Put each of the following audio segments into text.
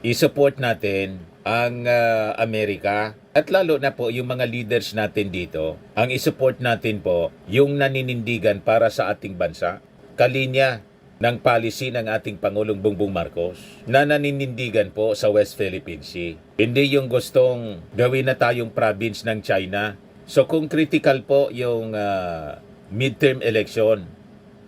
i-support natin ang Amerika at lalo na po yung mga leaders natin dito. Ang i-support natin po yung naninindigan para sa ating bansa. Kalinya ng policy ng ating Pangulong Bongbong Marcos na naninindigan po sa West Philippine Sea. Hindi yung gustong gawin na tayong province ng China. So kung critical po yung midterm election,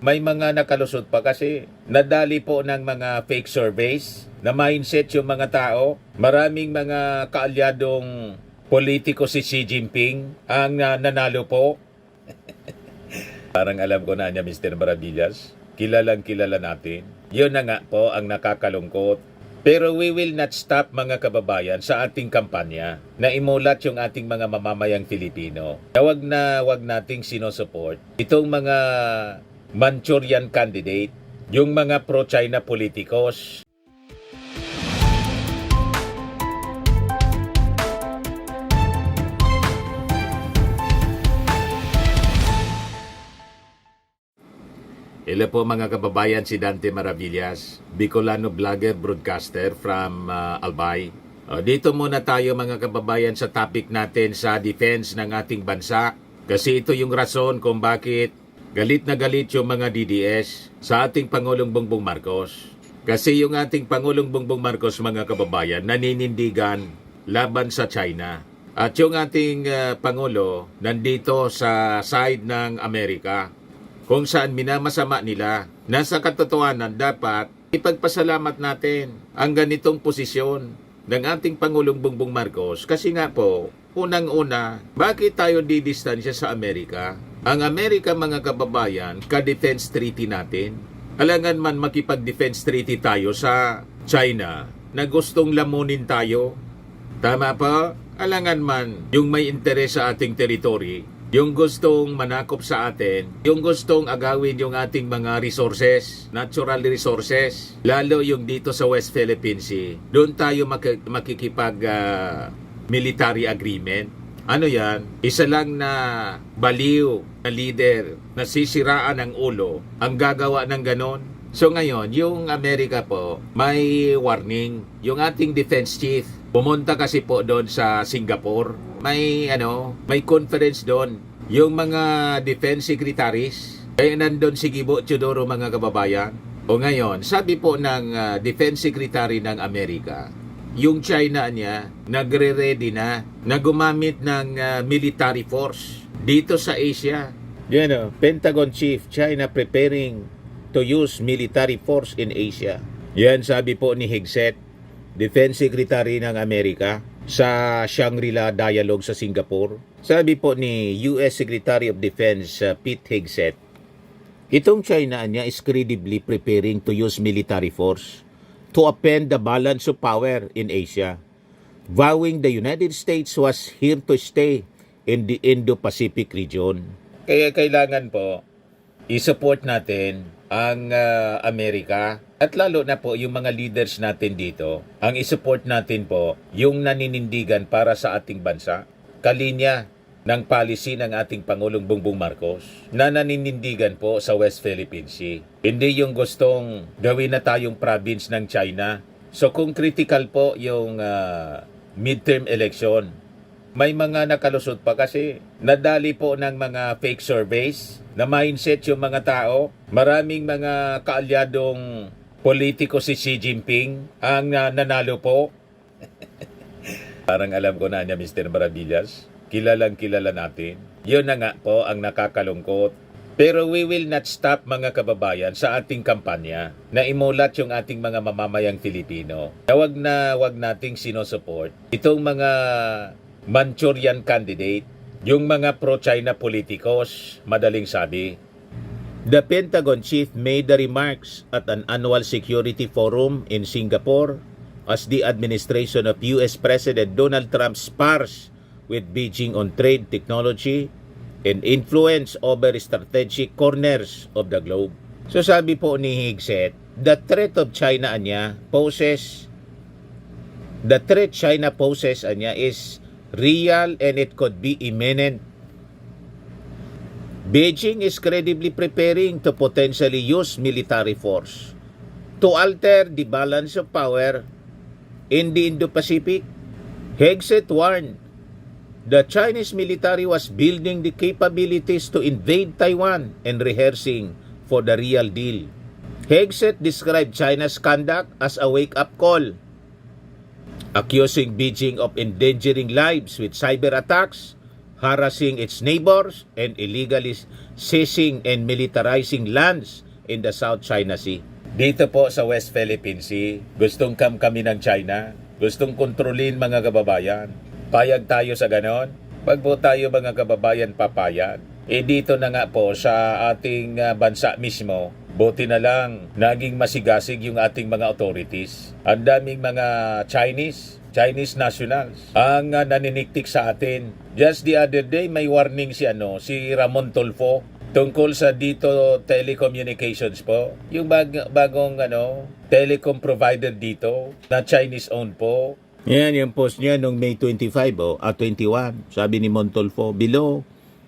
may mga nakalusot pa kasi nadali po ng mga fake surveys na mindset yung mga tao. Maraming mga kaalyadong politiko si Xi Jinping ang nanalo po. Parang alam ko na niya, Mr. Maravillas. Kilalang kilala natin. Yun na nga po ang nakakalungkot. Pero we will not stop mga kababayan sa ating kampanya na imulat yung ating mga mamamayang Filipino. Na wag nating sinusupport itong mga Manchurian candidate, yung mga pro-China politikos. Hello po mga kababayan, si Dante Maravillas, Bicolano vlogger, broadcaster from Albay. Dito muna tayo mga kababayan sa topic natin sa defense ng ating bansa. Kasi ito yung rason kung bakit galit na galit yung mga DDS sa ating Pangulong Bongbong Marcos. Kasi yung ating Pangulong Bongbong Marcos mga kababayan naninindigan laban sa China. At yung ating Pangulo nandito sa side ng Amerika, kung saan minamasama nila. Nasa katotohanan dapat ipagpasalamat natin ang ganitong posisyon ng ating Pangulong Bongbong Marcos kasi nga po, unang-una, bakit tayo didistansya sa Amerika? Ang Amerika mga kababayan, ka-defense treaty natin. Alangan man makipag-defense treaty tayo sa China na gustong lamunin tayo. Tama pa? Alangan man yung may interes sa ating teritoryo, yung gustong manakop sa atin, yung gustong agawin yung ating mga resources, natural resources, lalo yung dito sa West Philippine Sea, doon tayo makikipag military agreement. Ano yan? Isa lang na baliw na leader na sisiraan ang ulo ang gagawa ng ganon. So ngayon, yung Amerika po, may warning. Yung ating defense chief, pumunta kasi po doon sa Singapore. May conference doon. Yung mga defense secretaries, kaya nandun si Gibo Teodoro mga kababayan. O ngayon, sabi po ng defense secretary ng Amerika, yung China niya, nagre-ready na gumamit ng military force dito sa Asia. Yan Pentagon Chief, China preparing to use military force in Asia. Yan sabi po ni Hegseth, Defense Secretary ng Amerika, sa Shangri-La Dialogue sa Singapore. Sabi po ni US Secretary of Defense Pete Hegseth, itong China niya is credibly preparing to use military force to upend the balance of power in Asia, vowing the United States was here to stay in the Indo-Pacific region. Kaya kailangan po i-support natin ang Amerika at lalo na po yung mga leaders natin dito. Ang i-support natin po yung naninindigan para sa ating bansa. Kalinya ng policy ng ating Pangulong Bongbong Marcos na naninindigan po sa West Philippine Sea. Hindi yung gustong gawin na tayong province ng China. So kung critical po yung midterm election, may mga nakalusot pa kasi nadali po ng mga fake surveys na mindset yung mga tao. Maraming mga kaalyadong politiko si Xi Jinping ang nanalo po. Parang alam ko na niya, Mr. Maravillas. Kilalang kilala natin. Yun na nga po ang nakakalungkot. Pero we will not stop mga kababayan sa ating kampanya na imulat yung ating mga mamamayang Filipino. Na wag nating sinusupport itong mga Manchurian candidate, yung mga pro-China politikos, madaling sabi. The Pentagon chief made the remarks at an annual security forum in Singapore as the administration of US President Donald Trump spars with Beijing on trade, technology, and influence over strategic corners of the globe. So sabi po ni Hegseth, the threat China poses is real and it could be imminent. Beijing is credibly preparing to potentially use military force to alter the balance of power in the Indo-Pacific. Hegseth warned the Chinese military was building the capabilities to invade Taiwan and rehearsing for the real deal. Hegseth described China's conduct as a wake-up call, accusing Beijing of endangering lives with cyber attacks, harassing its neighbors, and illegally seizing and militarizing lands in the South China Sea. Dito po sa West Philippine Sea, gustong kami ng China, gustong kontrolin mga kababayan. Payag tayo sa ganon? Pag po tayo mga kababayan papayag, dito na nga po sa ating bansa mismo, buti na lang naging masigasig yung ating mga authorities. Ang daming mga Chinese nationals ang naniniktik sa atin. Just the other day may warning si Ramon Tulfo tungkol sa dito telecommunications po. Yung bagong telecom provider dito na Chinese owned po. Yan yung post niya nung May 25 21. Sabi ni Montolfo, below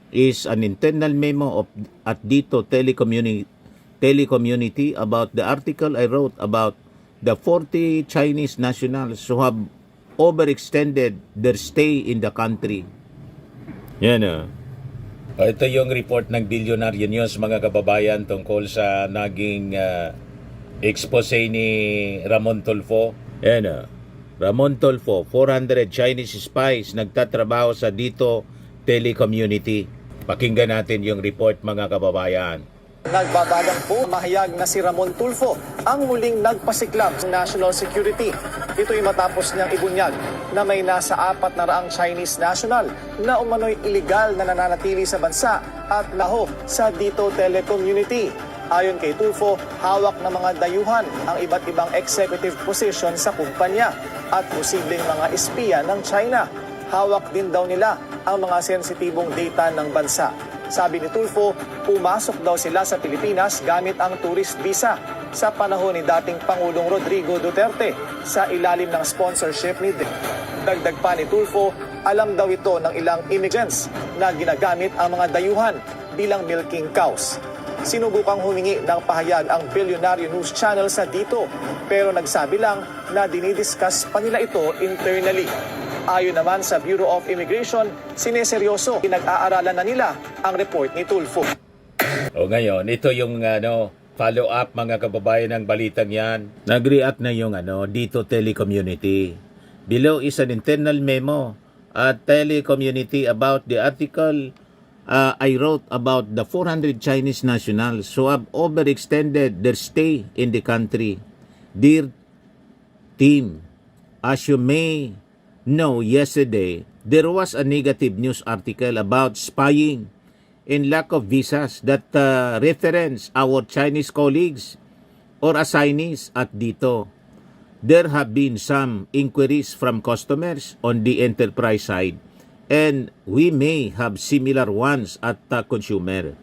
is an internal memo at dito telecommunity about the article I wrote about the 40 Chinese nationals who have overextended their stay in the country. Yan ito yung report ng Billionaire News mga kababayan tungkol sa naging expose ni Ramon Tulfo. Yan Ramon Tulfo, 400 Chinese spies nagtatrabaho sa dito telecommunity. Pakinggan natin yung report mga kababayan. Nagbabagang po mahayag na si Ramon Tulfo ang muling nagpasiklab sa national security. Ito'y matapos niyang ibunyag na may nasa 400 Chinese national na umano'y iligal na nananatili sa bansa at laho sa dito telecommunity. Ayon kay Tulfo, hawak ng mga dayuhan ang iba't ibang executive position sa kumpanya at posibleng mga espiya ng China. Hawak din daw nila ang mga sensitibong data ng bansa. Sabi ni Tulfo, pumasok daw sila sa Pilipinas gamit ang tourist visa sa panahon ni dating Pangulong Rodrigo Duterte sa ilalim ng sponsorship ni Dagdag pa ni Tulfo, alam daw ito ng ilang immigrants na ginagamit ang mga dayuhan bilang milking cows. Sinubukang humingi ng pahayag ang Billionaire News Channel sa dito pero nagsabi lang na dinidiscuss pa nila ito internally. Ayon naman sa Bureau of Immigration, sineseryoso pinag-aaralan na nila ang report ni Tulfo. Ngayon, ito yung follow-up mga kababayan ng balitang yan. Nag-react na yung dito telecommunity. Below is an internal memo at telecommunity about the article I wrote about the 400 Chinese nationals who have overextended their stay in the country. Dear team, as you may know, yesterday, there was a negative news article about spying and lack of visas that reference our Chinese colleagues or assignees at dito. There have been some inquiries from customers on the enterprise side and we may have similar ones at consumer.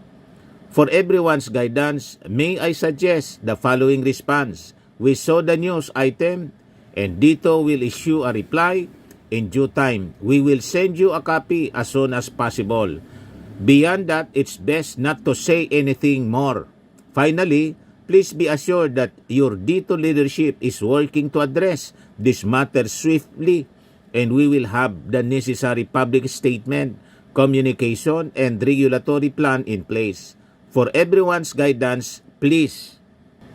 For everyone's guidance, may I suggest the following response. We saw the news item and dito will issue a reply in due time. We will send you a copy as soon as possible. Beyond that, it's best not to say anything more. Finally, please be assured that your dito leadership is working to address this matter swiftly and we will have the necessary public statement, communication, and regulatory plan in place. For everyone's guidance, please.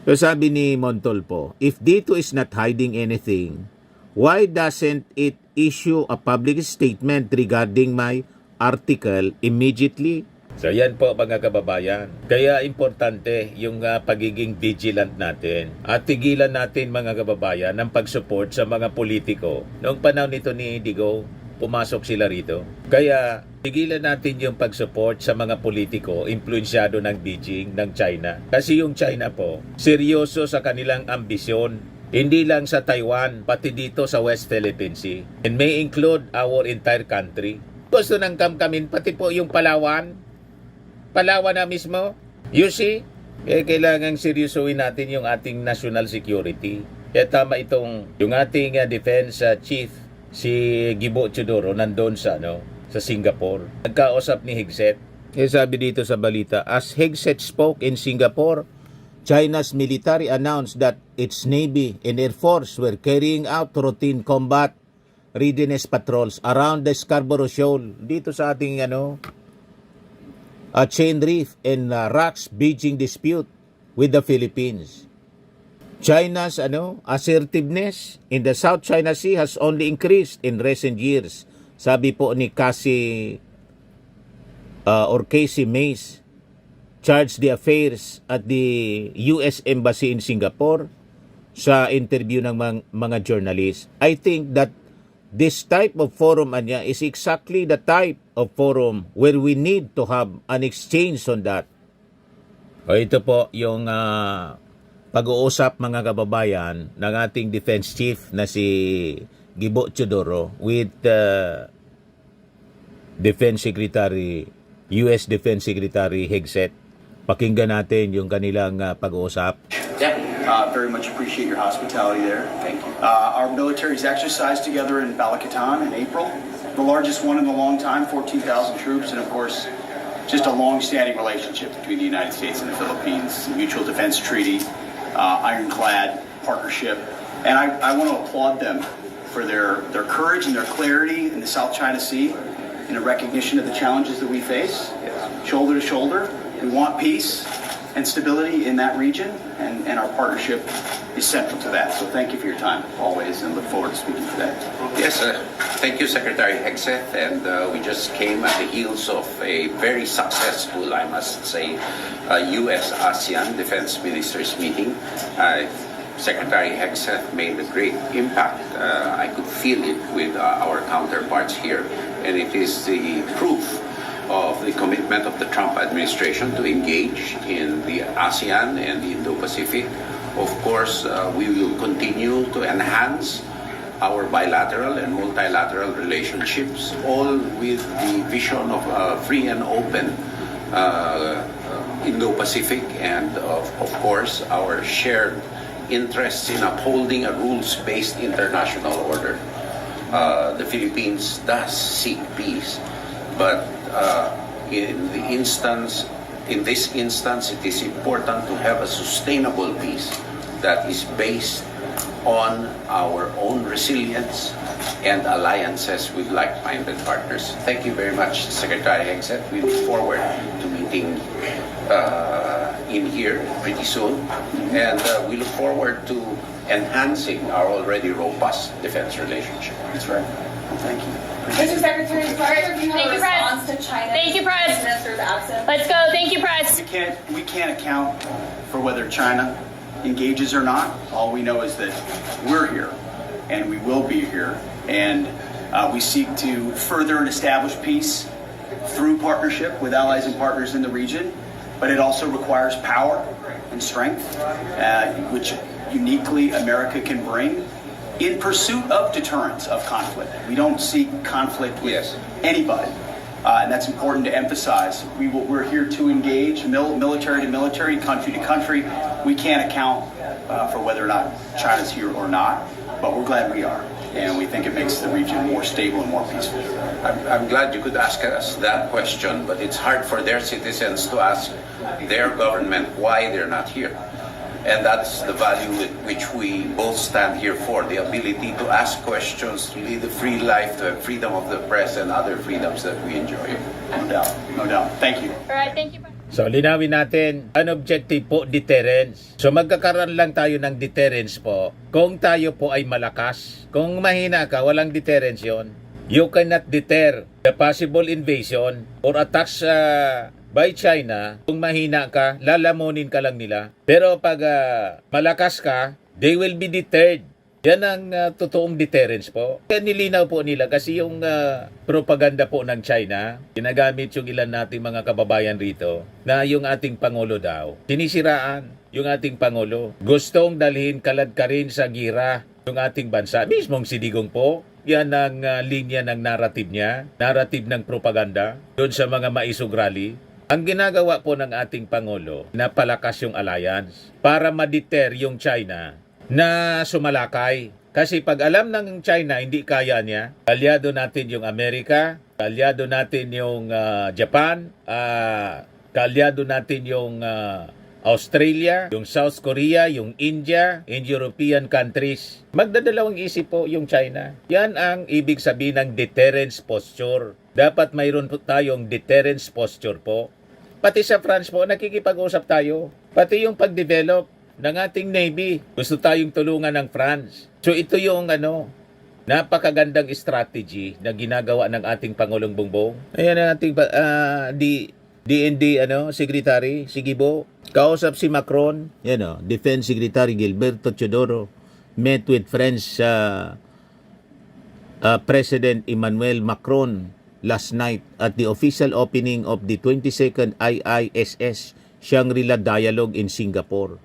So sabi ni Montolfo, if dito is not hiding anything, why doesn't it issue a public statement regarding my article immediately? So yan po mga kababayan. Kaya importante yung pagiging vigilant natin. At tigilan natin mga kababayan ng pag-support sa mga politiko. Noong panahon nito ni Digo, pumasok sila rito. Kaya tigilan natin yung pag-support sa mga politiko influensyado ng Beijing, ng China. Kasi yung China po, seryoso sa kanilang ambisyon. Hindi lang sa Taiwan, pati dito sa West Philippine Sea. And may include our entire country. Gusto ng kamkamin, pati po yung Palawan. Palawan na mismo. You see? Kailangan seryosoin natin yung ating national security. Kaya tama itong yung ating defense chief, si Gibo Chodoro, nandun sa Singapore. Nagkausap ni Hegseth. Sabi dito sa balita, as Hegseth spoke in Singapore, China's military announced that its Navy and Air Force were carrying out routine combat readiness patrols around the Scarborough Shoal dito sa ating chain reef and rocks bridging dispute with the Philippines. China's assertiveness in the South China Sea has only increased in recent years. Sabi po ni Casey Mays, charged the affairs at the US Embassy in Singapore sa interview ng mga journalists. I think that this type of forum is exactly the type of forum where we need to have an exchange on that. O ito po yung pag-uusap mga kababayan ng ating defense chief na si Gibo Teodoro with US Defense Secretary Hegseth. Pakinggan natin yung kanilang pag-uusap. Yeah, very much appreciate your hospitality there. Thank you. Our military's exercised together in Balakatan in April, the largest one in a long time, 14,000 troops, and of course, just a long-standing relationship between the United States and the Philippines, mutual defense treaty, ironclad partnership, and I want to applaud them for their courage and their clarity in the South China Sea, in a recognition of the challenges that we face, shoulder to shoulder. We want peace and stability in that region, and our partnership is central to that. So thank you for your time, always, and look forward to speaking today. Yes, thank you, Secretary Hegseth. And we just came at the heels of a very successful, I must say, U.S.-ASEAN Defense Ministers meeting. Secretary Hegseth made a great impact. I could feel it with our counterparts here. And it is the proof of the commitment of the Trump administration to engage in the ASEAN and the Indo-Pacific. Of course, we will continue to enhance our bilateral and multilateral relationships, all with the vision of a free and open Indo-Pacific, and of course, our shared interests in upholding a rules-based international order. The Philippines does seek peace, but in this instance, it is important to have a sustainable peace that is based on our own resilience and alliances with like-minded partners. Thank you very much, Secretary Hegseth. We look forward to meeting in here pretty soon, and we look forward to enhancing our already robust defense relationship. That's right. Well, thank you. Mr. Secretary, sorry if you have Thank a you, Press. response to China. Thank you, Press. Minister's absence. Let's go. Thank you, Press. We can't account for whether China engages or not. All we know is that we're here, and we will be here, and we seek to further and establish peace through partnership with allies and partners in the region, but it also requires power and strength, which uniquely America can bring in pursuit of deterrence of conflict. We don't seek conflict with anybody, and that's important to emphasize. We're here to engage military to military, country to country. We can't account for whether or not China's here or not, but we're glad we are, and we think it makes the region more stable and more peaceful. I'm glad you could ask us that question, but it's hard for their citizens to ask their government why they're not here. And that's the value with which we both stand here for, the ability to ask questions, to lead a free life, to have freedom of the press and other freedoms that we enjoy. No doubt, no doubt. Thank you. All right, thank you, Press. So, linawin natin, an objective po, deterrence. So, magkakaroon lang tayo ng deterrence po kung tayo po ay malakas. Kung mahina ka, walang deterrence yon. You cannot deter the possible invasion or attacks by China. Kung mahina ka, lalamunin ka lang nila. Pero pag malakas ka, they will be deterred. Yan ang totoong deterrence po. Kaya nilinaw po nila kasi yung propaganda po ng China, ginagamit yung ilan nating mga kababayan rito, na yung ating Pangulo daw, sinisiraan yung ating Pangulo. Gustong dalhin kalad ka rin sa gira yung ating bansa. Mismong si Digong po, yan ang linya ng narrative niya, narrative ng propaganda, doon sa mga maisog rally. Ang ginagawa po ng ating Pangulo, napalakas yung alliance para ma-deter yung China na sumalakay. Kasi pag alam ng China hindi kaya niya, kalyado natin yung Amerika, kalyado natin yung Japan, kalyado natin yung Australia, yung South Korea, yung India, and European countries. Magdadalawang isip po yung China. Yan ang ibig sabihin ng deterrence posture. Dapat mayroon po tayong deterrence posture po. Pati sa France po, nakikipag-usap tayo. Pati yung pag-develop ng ating Navy. Gusto tayong tulungan ng France. So ito yung napakagandang strategy na ginagawa ng ating Pangulong Bongbong. Ayan ang ating DND Secretary Sigibo. Kausap si Macron, Defense Secretary Gilberto Teodoro met with French President Emmanuel Macron last night at the official opening of the 22nd IISS Shangri-La Dialogue in Singapore.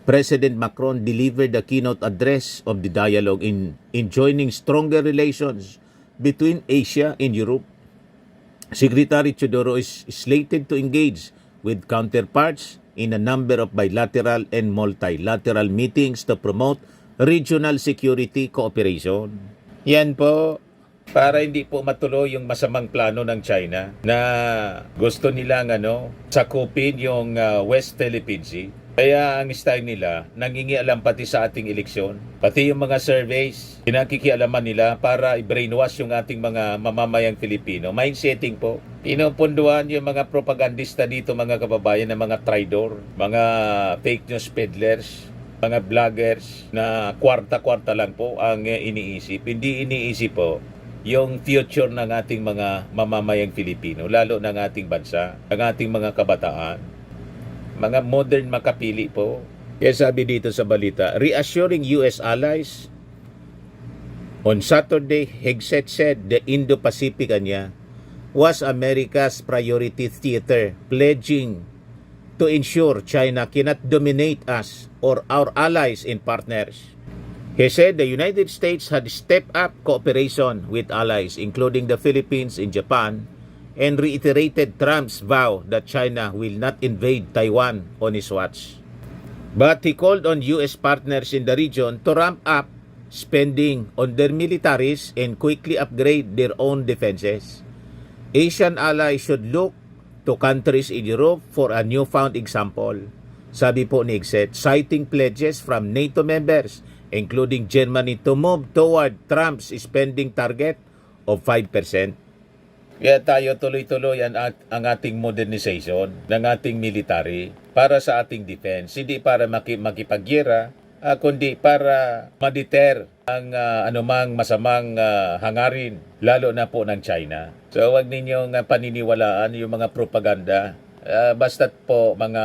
President Macron delivered the keynote address of the dialogue in joining stronger relations between Asia and Europe. Secretary Teodoro is slated to engage with counterparts in a number of bilateral and multilateral meetings to promote regional security cooperation. Yan po, para hindi po matuloy yung masamang plano ng China na gusto nilang sakupin yung West Philippine Sea. Kaya ang style nila, nangingialam pati sa ating eleksyon. Pati yung mga surveys, pinakikialaman nila para i-brainwash yung ating mga mamamayang Filipino. Mindsetting po. Pinupunduan yung mga propagandista dito, mga kababayan, na mga traidor, mga fake news peddlers, mga vloggers na kwarta-kwarta lang po ang iniisip. Hindi iniisip po yung future ng ating mga mamamayang Filipino, lalo ng ating bansa, ng ating mga kabataan. Mga modern makapili po. Kaya sabi dito sa balita, reassuring US allies, on Saturday, Hegseth said the Indo-Pacific was America's priority theater, pledging to ensure China cannot dominate us or our allies and partners. He said the United States had stepped up cooperation with allies, including the Philippines and Japan, and reiterated Trump's vow that China will not invade Taiwan on his watch. But he called on U.S. partners in the region to ramp up spending on their militaries and quickly upgrade their own defenses. Asian allies should look to countries in Europe for a newfound example, sabi po ni Hegseth, citing pledges from NATO members, including Germany, to move toward Trump's spending target of 5%. Kaya tayo tuloy-tuloy ang ating modernization ng ating military para sa ating defense. Hindi para makipagyera, kundi para ma-deter ang anumang masamang hangarin, lalo na po ng China. So huwag ninyong paniniwalaan yung mga propaganda. Basta't po mga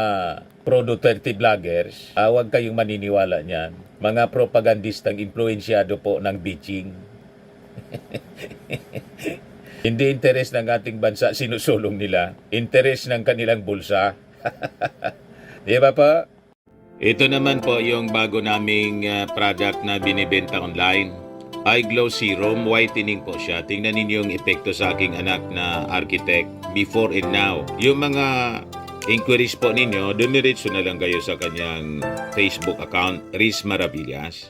pro-Duterte vloggers, huwag kayong maniniwala niyan. Mga propagandistang influensyado po ng Beijing. Hindi interes ng ating bansa sinusulong nila. Interes ng kanilang bulsa. Di ba po? Ito naman po yung bago naming product na binibenta online. Eye Glow Serum, whitening po siya. Tingnan ninyo yung epekto sa aking anak na architect before and now. Yung mga inquiries po ninyo, dumiretso na lang kayo sa kanyang Facebook account, Riz Maravillas.